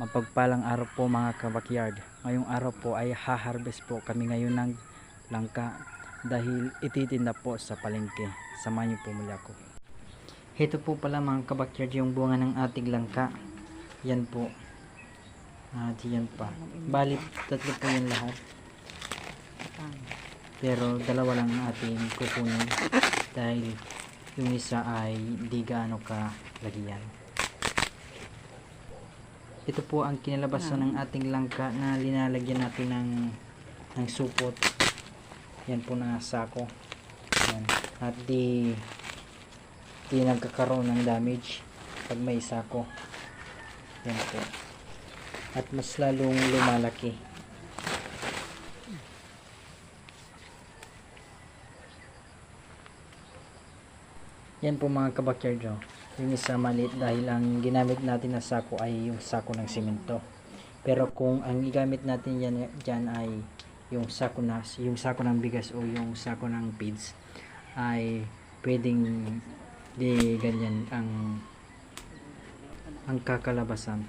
Mapagpalang araw po mga kabakyard. Ngayong araw po ay ha-harvest po kami ngayon ng langka dahil ititinda po sa palengke. Samahan niyo po muli ako. Ito po pala mga kabakyard yung bunga ng ating langka. Yan po. At yan pa. Bali, tatlo po yan lahat. Pero dalawa lang ang ating kukunin dahil yung isa ay di gaano kalagyan. Ito po ang kinalabasan ng ating langka na linalagyan natin ng supot. Yan po na sako. Yan. At di nagkakaroon ng damage pag may sako. Yan po. At mas lalong lumalaki. Yan po mga kabakyard. Yung isa maliit dahil ang ginamit natin na sako ay yung sako ng simento. Pero kung ang igamit natin dyan ay yung sako ng bigas o yung sako ng feeds, ay pwedeng di ganyan ang kakalabasan.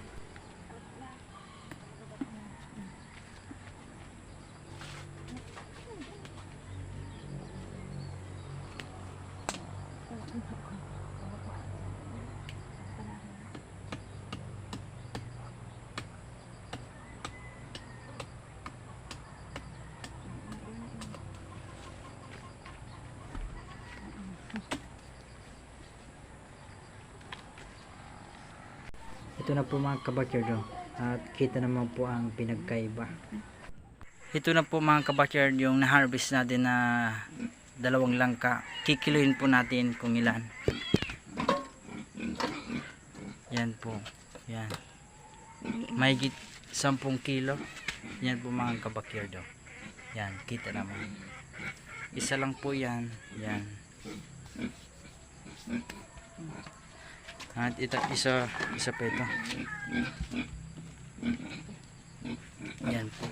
Ito na po mga kabakyard, at kita naman po ang pinagkaiba. Ito na po mga kabakyard yung na-harvest natin na dalawang langka. Kikiluhin po natin kung ilan. Yan po. Yan. Mahigit 10 kilo. Yan po mga kabakyard. Yan, kita naman. Isa lang po yan. Yan. At ito, isa pa ito. Yan po.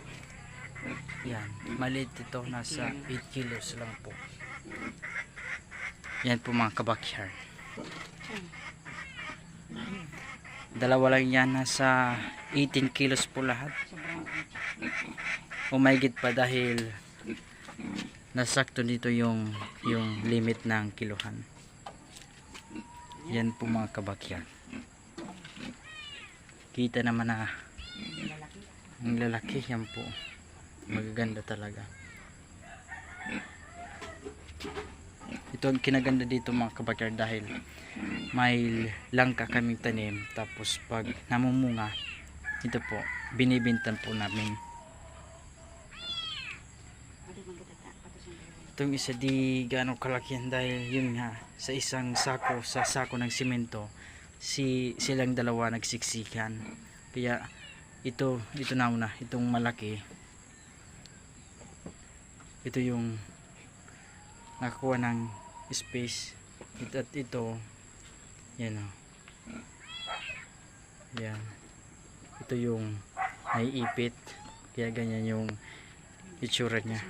Yan. Maliit ito. Nasa 8 kilos lang po. Yan po mga kabakyard. Dalawa lang yan. Nasa 18 kilos po lahat. Umahigit pa dahil nasakto dito yung limit ng kiluhan. Yan po mga kabakyard. Kita naman na ang lalaki. Yan po. Magaganda talaga. Ito ang kinaganda dito mga kabakyard dahil may langka kaming tanim. Tapos pag namumunga, ito po, binibintan po namin. Itong isa di gaano kalaki yan dahil yun nga, sa isang sako, sa sako ng simento, silang dalawa nagsiksikan. Kaya ito na una, itong malaki, ito yung nakakuha ng space. Ito at ito, yan o. Yan. Ito yung naiipit, kaya ganyan yung itsura niya.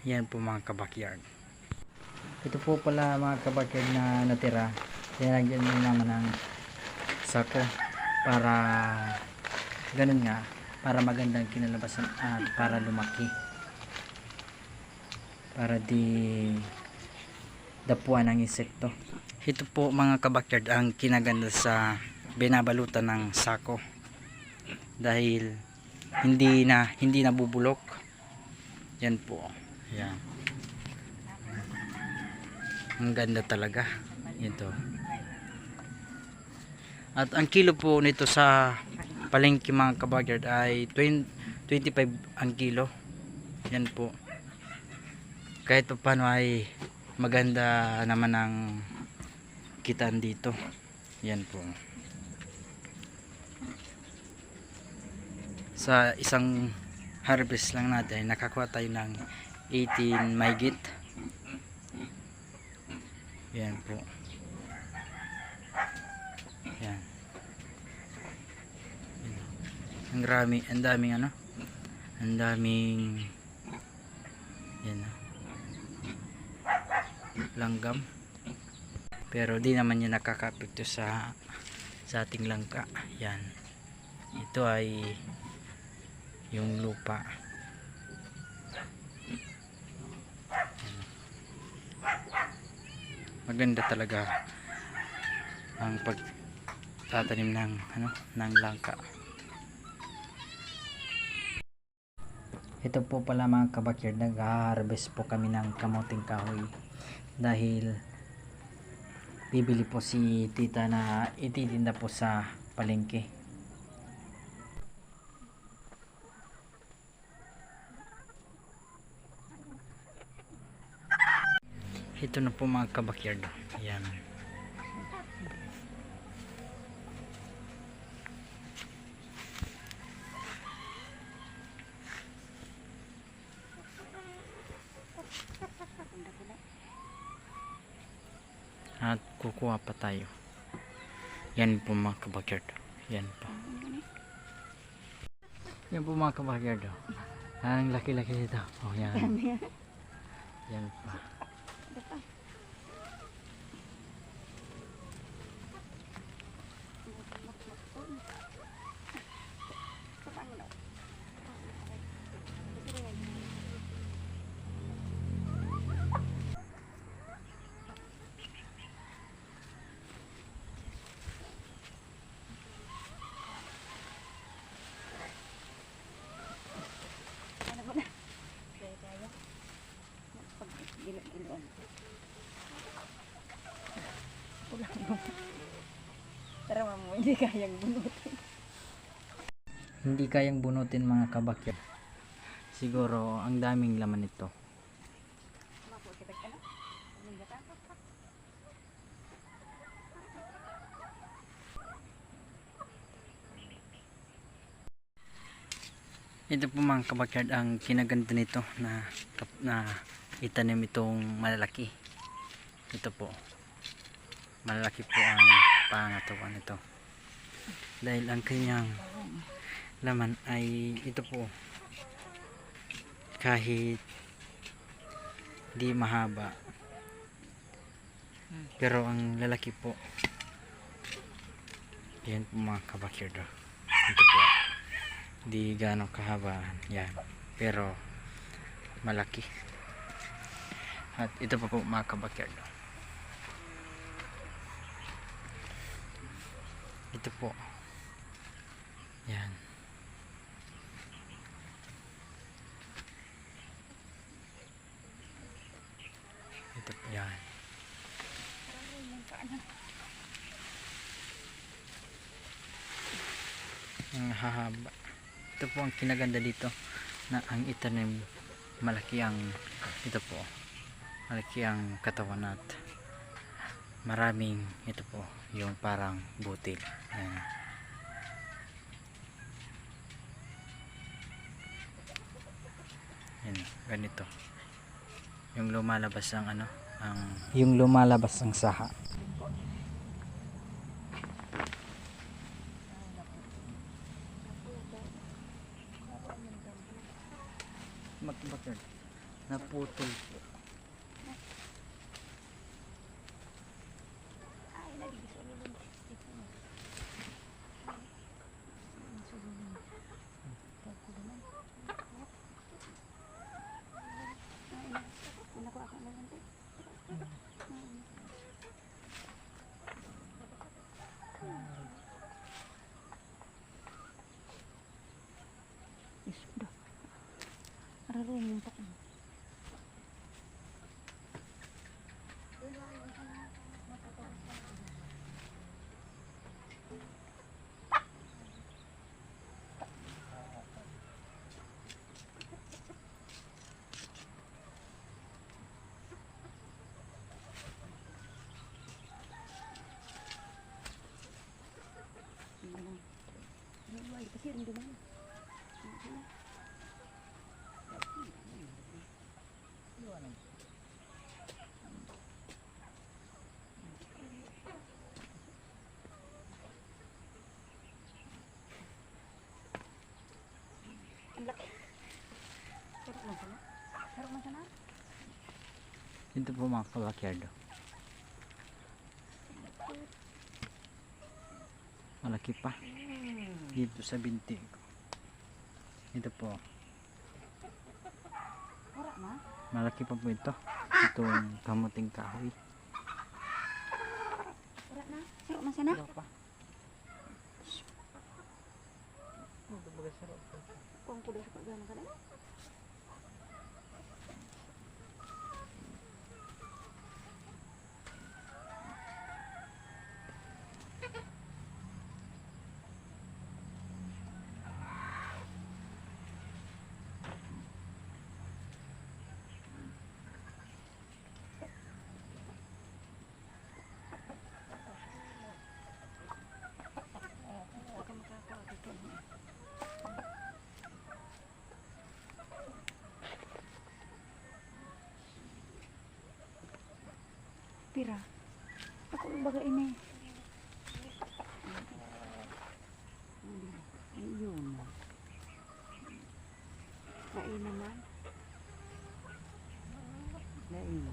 Yan po mga kabakyard. Ito po pala mga kabakyard na natira. Nilagyan nyo naman ng sako para ganun nga, para magandang kinalabasan at para lumaki, para di dapuan ng insekto. Ito po mga kabakyard ang kinaganda sa binabalutan ng sako dahil hindi nabubulok. Yan po. Yan. Ang ganda talaga ito. At ang kilo po nito sa palengke mga kabakyard ay 25 ang kilo. Yan po. Kahit pa paano ay maganda naman ang kitaan dito. Yan po. Sa isang harvest lang natin ay nakakuha tayo ng 18 mahigit. Yan po. Yan. Ang daming ano? Ang daming yan. Langgam. Pero di naman yun nakakapekto sa sa ating langka. Yan, ito ay yung lupa. Maganda talaga ang pagtatanim ng ng langka. Ito po pala mga kabakyard, nag-harvest po kami ng kamuting kahoy dahil bibili po si tita na ititinda po sa palengke. Ito na po mga kabakyard. Ayan. At kukuha pa tayo. Yan po mga kabakyard. Yan po. Yan po mga kabakyard. Ang laki-laki nito. Oh, yan. Yan pa. Tara mamo, hindi kayang bunutin. Hindi kayang bunutin mga kabakyard. Siguro ang daming laman nito. Ito po mga kabakyard ang kinaganda nito na itanim itong malalaki. Ito po. Malalaki po ang pangatawan nito. Dahil ang kanyang laman ay ito po. Kahit di mahaba. Pero ang lalaki po. Yan po mga kabakyard. Ito po. Di gaano kahaba yan, pero malaki. At ito pa po mga kabakyard, ito po yan. Ito po yan. Ang hahaba. Ito po ang kinaganda dito na ang itanim malaki ang malaki ang katawan at maraming ito po yung parang butil. Ayan. Ayan, ganito yung lumalabas ang yung lumalabas ang saha. Bakit naputol po. Ararunong pa ko. Kasi rin dumaan. Ang laki. Sarap man sana. Ito po mga kabakyard. malaki pa dito sa binti ko. Ito po, Wala na. malaki pa po ito, itong kamuting kahoy. Wala na. Siro man sana. Ito pa. Kung kudo sa pagano ka na. Pira. Ako baga ini. Ayun. Lain naman. Lain.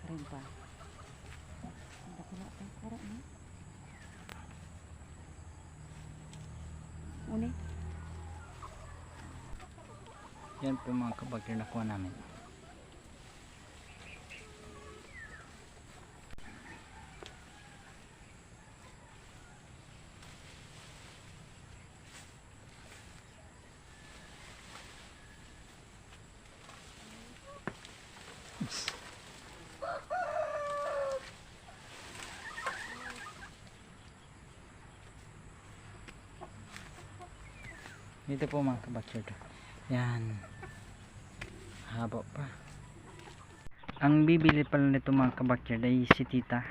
Rin pa. Ang dako na tayo. Kara na. Uni. Yan po mga kabakir nakuha namin. Dito po mga kabakir. Yan. Haba pa. Ang bibili pala nito mga kabakir ay si tita.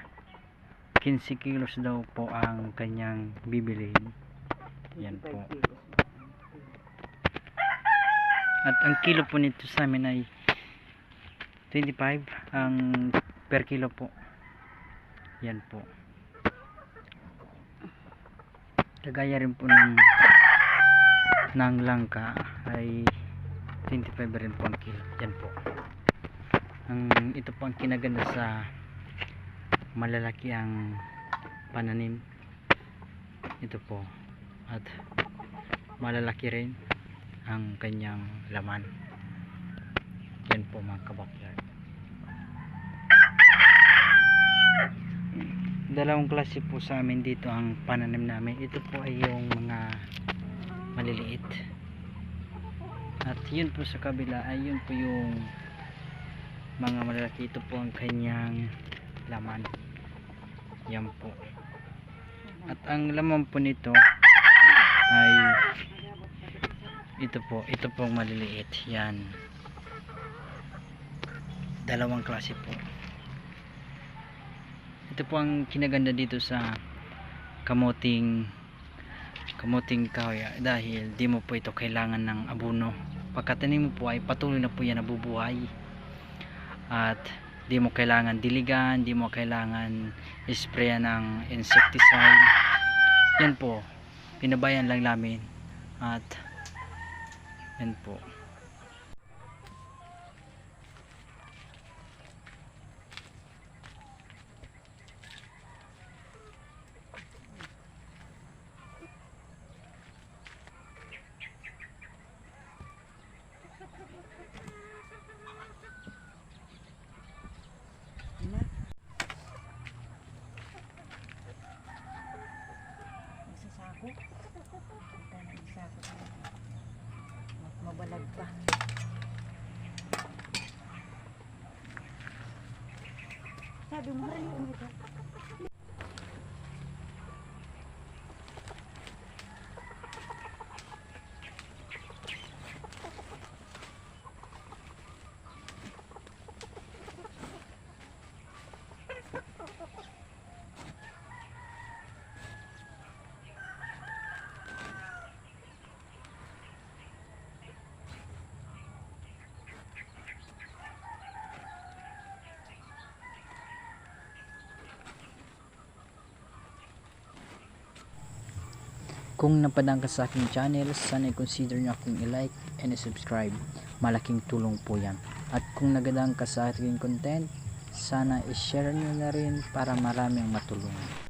15 kilos daw po ang kanyang bibilihin. Yan po. At ang kilo po nito sa amin ay 25 ang per kilo po. Yan po. Kagaya rin po ng langka ay 25 rin po ang kilo. Yan po. Ito po ang kinaganda sa malalaki ang pananim. Ito po. At malalaki rin ang kanyang laman. Yan po mga kabakyard. Dalawang klase po sa amin dito ang pananim namin. Ito po ay yung mga maliliit. At yun po sa kabila ay yun po yung mga malalaki. Ito po ang kanyang laman. Yan po. At ang laman po nito ay ito po ang maliliit. Yan. Dalawang klase po. Ito po ang kinaganda dito sa kamuting kahoy dahil di mo po ito kailangan ng abono. Pagkatanim mo po ay patuloy na po yan nabubuhay. At di mo kailangan diligan, di mo kailangan sprayan ng insecticide. Yan po, pinabayan lang namin. At yan po. Sako. Kita na sako. Mabalag pa. Sabi mo rin kung ito. Kung napadang ka sa aking channel, sana i-consider nyo akong i-like and i-subscribe. Malaking tulong po yan At kung nagadaan ka sa ating content, sana i-share nyo na rin para marami ang matulungan.